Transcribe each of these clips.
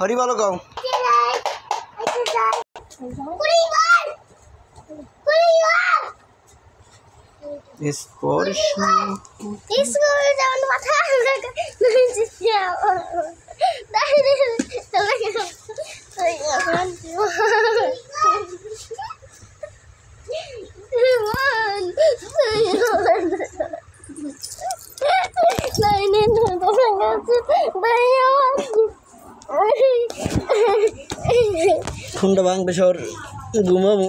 হরি বলো গাও স্পর্শ খুন্ডা ভাঙবে সর ঘুমাবো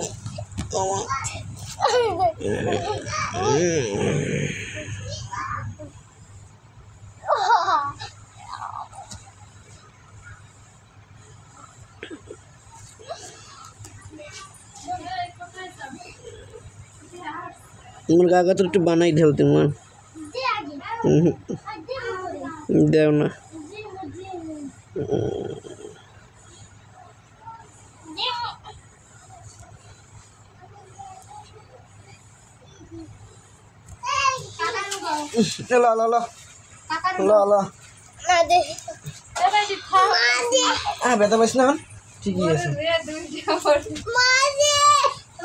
मुर्गा का तो बनाई ढलते मन देव ना ला ला ला ला ला ah beta bes na ঠিক আছে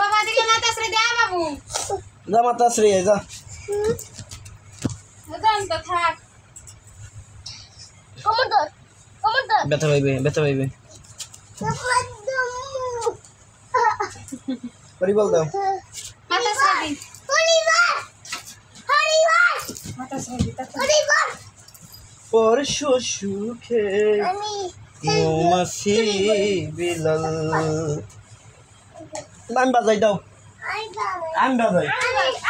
বাবা দিকে না তাসরে দে বাবু যা মাতা শ্রী যা দাম তো থাক কমন্ডার ব্যথা পাইবে পরি বল দাও মাতা শ্রেদি মাতা শ্রেদি হরিবার পরশু সুখে মৌমাছি বিলাল আমি বাজাই দাও আমি বাজাই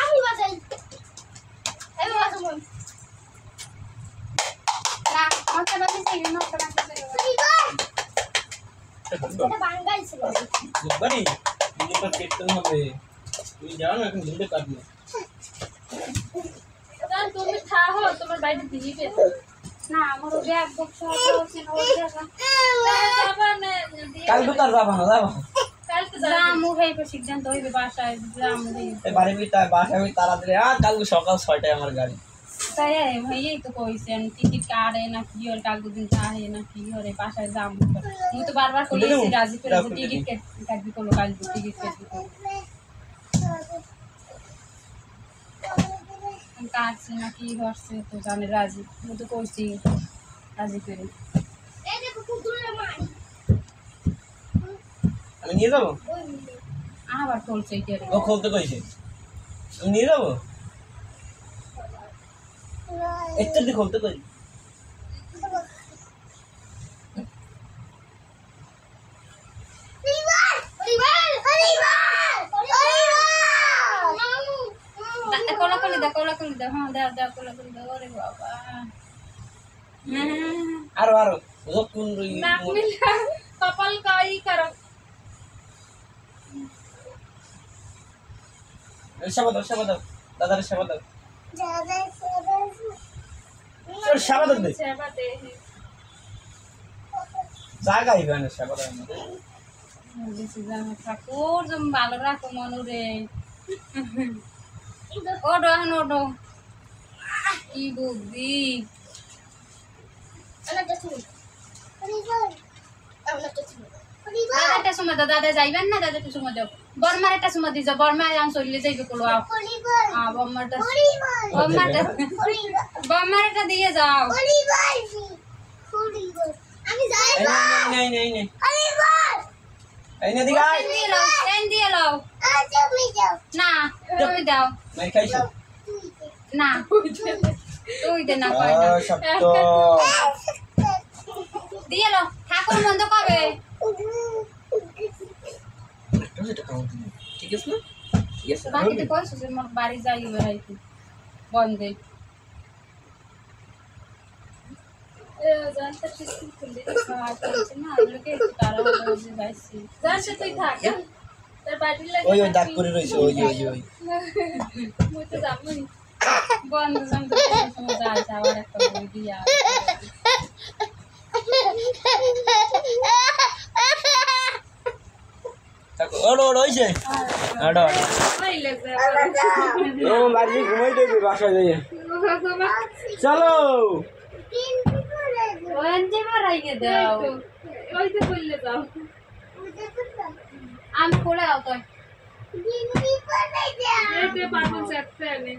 আমি বাজাই এই বাজাই না মাতা বাজাই সেই মাতা বাজাই এটা বাঙ্গাই ছিল বাড়ি নিজে কেটে হবে তুই যাও না এখন নিজে কাটবে কারণ তুমি খাও তোমার বাইরে দিবে না আমার ব্যাগ বক্স আছে না ওই জায়গা যাবা না কাল তো তার যাবা না কাল তো জামু হইবে সিদ্ধান্ত হইবে বাসায় জামু হইবে বাড়ি ভিতরে বাসায় তাড়াতাড়ি কাল সকাল 6টায় আমার গাড়ি তাই ভাইয়াই তো কইছেন টিকিট কাটে না কি আর কাল দিন চাহে না কি হরে বাসায় জামু আমি তো বারবার কইছি রাজি করে টিকিট কাটবি কোন কাল টিকিট কাটবি কাটছে না কি হচ্ছে তো জানে রাজি আমি তো কইছি রাজি করে এই দেখো কুকুরের মাই আমি নিয়ে যাবো আবার বলছে কি রে ও খুলতে কইছে আমি নিয়ে যাবো একটু দি খুলতে কই কোলা হ্যাঁ দাও কোলা ওরে বাবা আরো কোন নাক মিলা কপাল কাই করো সেবা দাও দাদার সেবা দাও সেবা দে সেবা দে জায়গা হইবে না সেবা দাও বেশি জানা ঠাকুর জম ভালো রাখো মনুরে ওডো কি বুদ্ধি দাদাটা সময় দাদা যাইবেন না দাদাটা সময় যাও বর্মার একটা সময় দিয়ে যাও বর্মা আম চলে যাইবে কোলো বর্মারটা দিয়ে যাও এই না দিগা দিয়ে লাও না তুমি দাও না তুই দে না কয় না দিয়ে লো ঠাকুর বন্ধ কবে ঠিক আছে না ঠিক আছে বাকিতে কইছো যে মোর বাড়ি যাই বেড়াইতে বন্ধে জানতে ঠিক খুলে আছে না লোকে তারা বলে যাইছি জানতে তুই থাক তোর বাড়ি লাগে ওই দাগ করে রইছে ওই মই তো জামই বন্ধ জানতে সময় যায় আবার একটা বই দিয়া ওড় হইছে আড় ওই লাগবে ও মাঝি ঘুমাই দেবে বাসা যাইয়ে চলো ওনজে মারাইকে দাও ওইতে কইলে যাও আমি করে দাও তো এতে পাগল চাচ্ছে নেই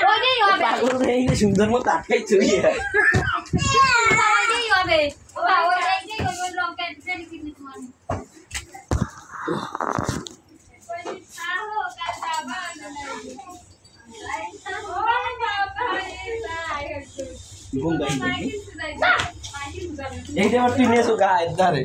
ওইটাই হবে পাগল নেই যে সুন্দর মতো আটকাই চুই ওইটাই হবে ওইটাই ওই লঙ্কা ট্রেন কিনে তোমার এইটা আবার তুই নিয়েছো গায়ের ধারে